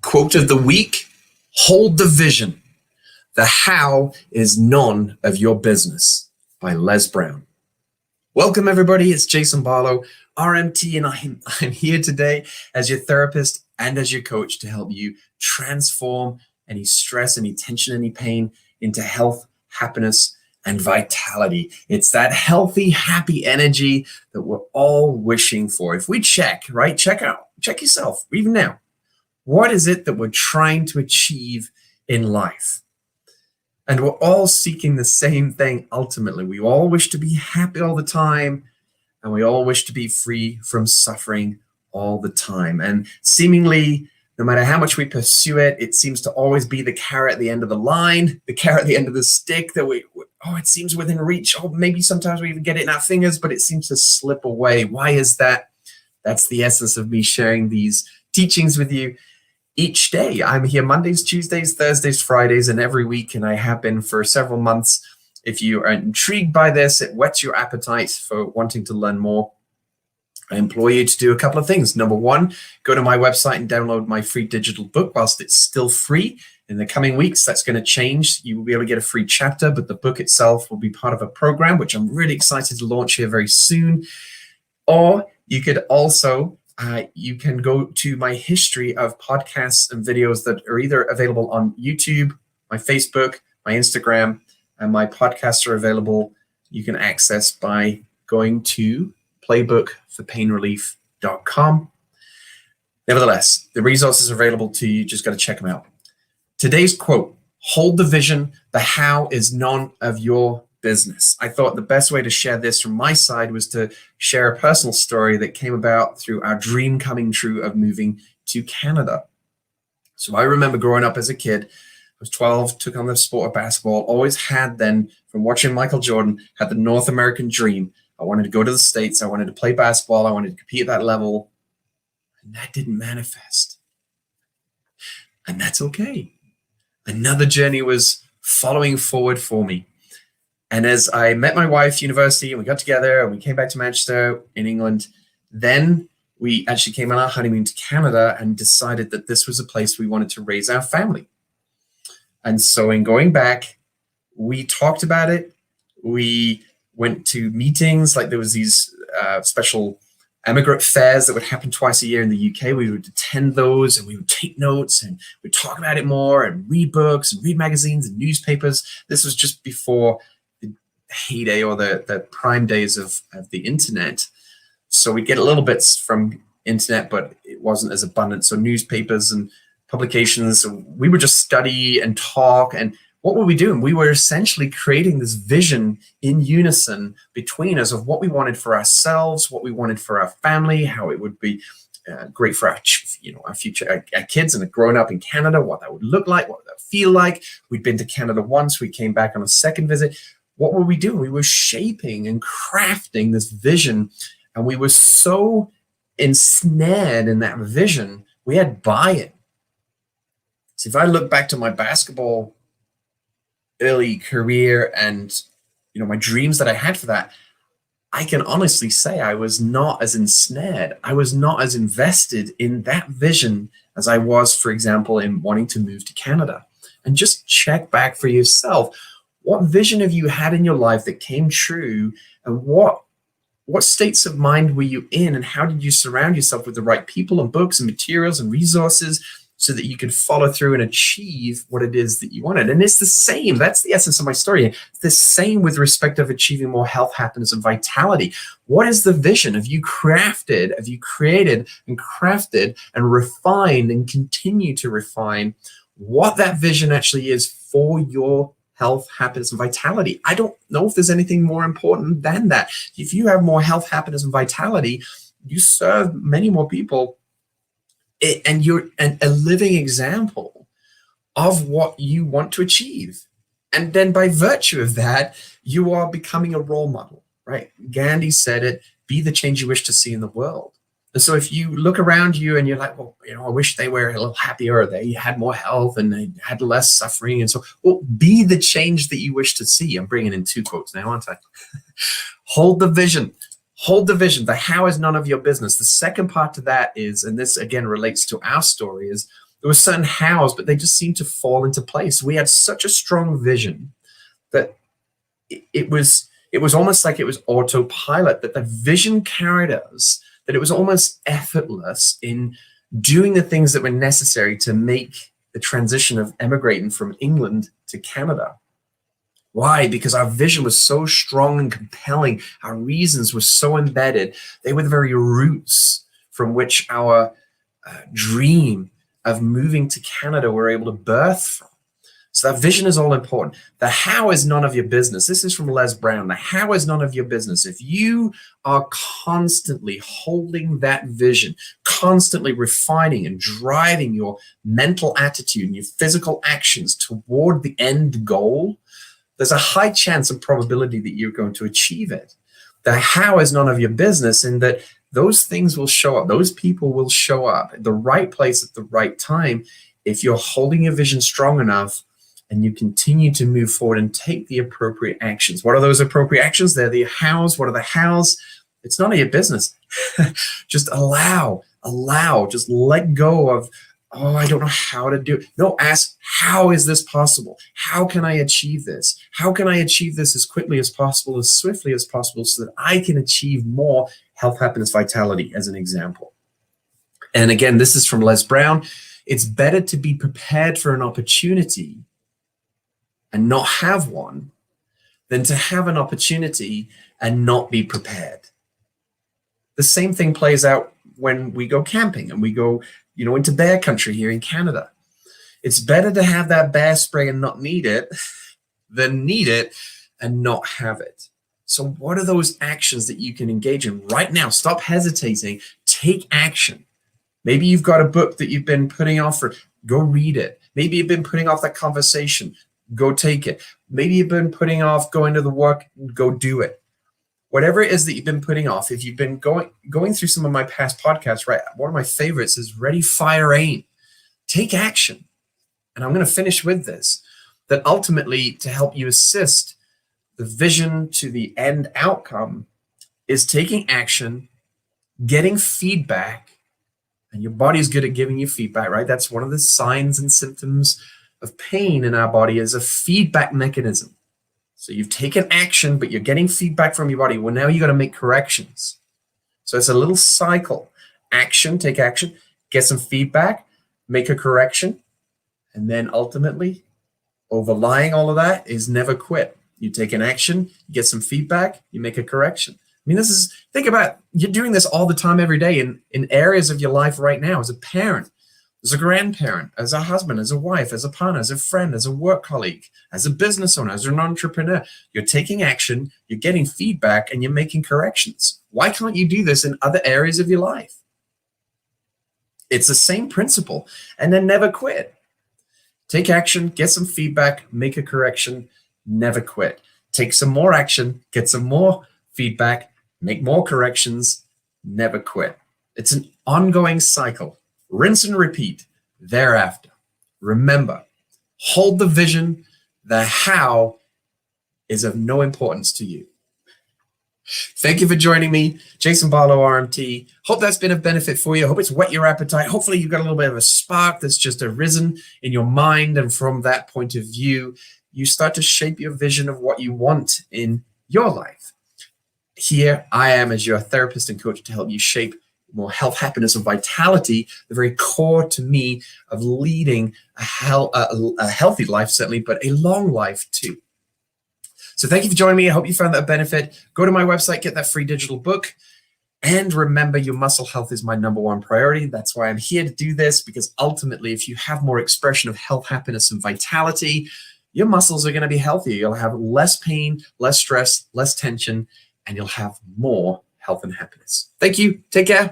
Quote of the week: hold the vision. The how is none of your business, by Les Brown. Welcome everybody, it's Jason Barlow, RMT, and I'm here today as your therapist and as your coach to help you transform any stress, any tension, any pain into health, happiness, and vitality. It's that healthy, happy energy that we're all wishing for. If we check yourself, even now. What is it that we're trying to achieve in life? And we're all seeking the same thing ultimately. We all wish to be happy all the time, and we all wish to be free from suffering all the time. And seemingly, no matter how much we pursue it, it seems to always be the carrot at the end of the line, the carrot at the end of the stick that it seems within reach. Oh, maybe sometimes we even get it in our fingers, but it seems to slip away. Why is that? That's the essence of me sharing these teachings with you each day. I'm here Mondays, Tuesdays, Thursdays, Fridays, and every week, and I have been for several months. If you are intrigued by this, it whets your appetite for wanting to learn more, I implore you to do a couple of things. Number one, go to my website and download my free digital book whilst it's still free. In the coming weeks, that's going to change. You will be able to get a free chapter, but the book itself will be part of a program, which I'm really excited to launch here very soon. Or you could also you can go to my history of podcasts and videos that are either available on YouTube, my Facebook, my Instagram, and my podcasts are available. You can access by going to playbookforpainrelief.com. Nevertheless, the resources are available to you. Just got to check them out. Today's quote: hold the vision. The how is none of your business. I thought the best way to share this from my side was to share a personal story that came about through our dream coming true of moving to Canada. So I remember growing up as a kid. I was 12, took on the sport of basketball, always had then, from watching Michael Jordan, had the North American dream. I wanted to go to the States. I wanted to play basketball. I wanted to compete at that level. And that didn't manifest. And that's okay. Another journey was following forward for me. And as I met my wife, university, and we got together and we came back to Manchester in England, then we actually came on our honeymoon to Canada and decided that this was a place we wanted to raise our family. And so in going back, we talked about it. We went to meetings, like there was these special immigrant fairs that would happen twice a year in the UK. We would attend those and we would take notes and we'd talk about it more and read books and read magazines and newspapers. This was just before the heyday or the prime days of the internet. So we'd get a little bits from internet, but it wasn't as abundant. So newspapers and publications, we would just study and talk. And what were we doing? We were essentially creating this vision in unison between us of what we wanted for ourselves, what we wanted for our family, how it would be great for our future, our kids and growing up in Canada, what that would look like, what that would feel like. We'd been to Canada once, we came back on a second visit. What were we doing? We were shaping and crafting this vision, and we were so ensnared in that vision, we had buy-in. So if I look back to my basketball early career and my dreams that I had for that, I can honestly say I was not as ensnared. I was not as invested in that vision as I was, for example, in wanting to move to Canada. And just check back for yourself. What vision have you had in your life that came true, and what states of mind were you in, and how did you surround yourself with the right people and books and materials and resources so that you could follow through and achieve what it is that you wanted? And it's the same. That's the essence of my story. It's the same with respect of achieving more health, happiness, and vitality. What is the vision? Have you created and crafted and refined and continue to refine what that vision actually is for your health, happiness, and vitality? I don't know if there's anything more important than that. If you have more health, happiness, and vitality, you serve many more people, and you're a living example of what you want to achieve. And then by virtue of that, you are becoming a role model, right? Gandhi said it: be the change you wish to see in the world. And so if you look around you and you're like, well, I wish they were a little happier, or they had more health and they had less suffering. And so, well, be the change that you wish to see. I'm bringing in two quotes now, aren't I? Hold the vision. Hold the vision. The how is none of your business. The second part to that is, and this again relates to our story, is There were certain hows, but they just seemed to fall into place. We had such a strong vision that it was almost like it was autopilot, that the vision carried us, that it was almost effortless in doing the things that were necessary to make the transition of emigrating from England to Canada. Why? Because our vision was so strong and compelling. Our reasons were so embedded. They were the very roots from which our dream of moving to Canada were able to birth from. So that vision is all important. The how is none of your business. This is from Les Brown. The how is none of your business. If you are constantly holding that vision, constantly refining and driving your mental attitude and your physical actions toward the end goal, there's a high chance and probability that you're going to achieve it. The how is none of your business, in that those things will show up. Those people will show up at the right place at the right time if you're holding your vision strong enough and you continue to move forward and take the appropriate actions. What are those appropriate actions? They're the hows. What are the hows? It's none of your business. Just allow, just let go of, oh, I don't know how to do it. No, ask, how is this possible? How can I achieve this? How can I achieve this as quickly as possible, as swiftly as possible, so that I can achieve more health, happiness, vitality, as an example? And again, this is from Les Brown. It's better to be prepared for an opportunity and not have one than to have an opportunity and not be prepared. The same thing plays out when we go camping and we go, into bear country here in Canada. It's better to have that bear spray and not need it than need it and not have it. So what are those actions that you can engage in right now? Stop hesitating. Take action. Maybe you've got a book that you've been putting off for, go read it. Maybe you've been putting off that conversation. Go take it. Maybe you've been putting off going to the work, go do it. Whatever it is that you've been putting off, if you've been going through some of my past podcasts, right? One of my favorites is Ready, Fire, Aim. Take action. And I'm going to finish with this, that ultimately to help you assist the vision to the end outcome is taking action, getting feedback, and your body is good at giving you feedback, right? That's one of the signs and symptoms of pain in our body, is a feedback mechanism. So you've taken action, but you're getting feedback from your body. Well, now you got to make corrections. So it's a little cycle. Action, take action, get some feedback, make a correction, and then ultimately, overlying all of that is never quit. You take an action, you get some feedback, you make a correction. I mean, think about, you're doing this all the time, every day in areas of your life right now, as a parent, as a grandparent, as a husband, as a wife, as a partner, as a friend, as a work colleague, as a business owner, as an entrepreneur. You're taking action, you're getting feedback, and you're making corrections. Why can't you do this in other areas of your life? It's the same principle. And then never quit. Take action, get some feedback, make a correction, never quit. Take some more action, get some more feedback, make more corrections, never quit. It's an ongoing cycle. Rinse and repeat thereafter. Remember, hold the vision. The how is of no importance to you. Thank you for joining me, Jason Barlow, RMT. Hope that's been of benefit for you. Hope it's whet your appetite. Hopefully you've got a little bit of a spark that's just arisen in your mind. And from that point of view, you start to shape your vision of what you want in your life. Here I am as your therapist and coach to help you shape more health, happiness, and vitality, the very core to me of leading a healthy life, certainly, but a long life too. So thank you for joining me. I hope you found that a benefit. Go to my website, get that free digital book. And remember, your muscle health is my #1 priority. That's why I'm here to do this, because ultimately, if you have more expression of health, happiness, and vitality, your muscles are going to be healthier. You'll have less pain, less stress, less tension, and you'll have more health and happiness. Thank you. Take care.